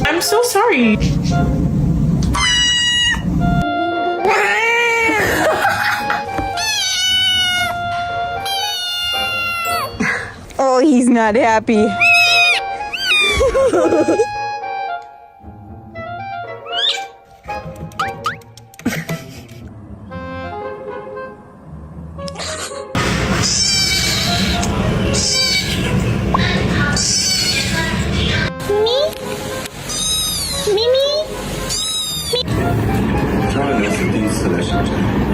I'm so sorry. Oh, he's not happy. Trying to listen to these solutions.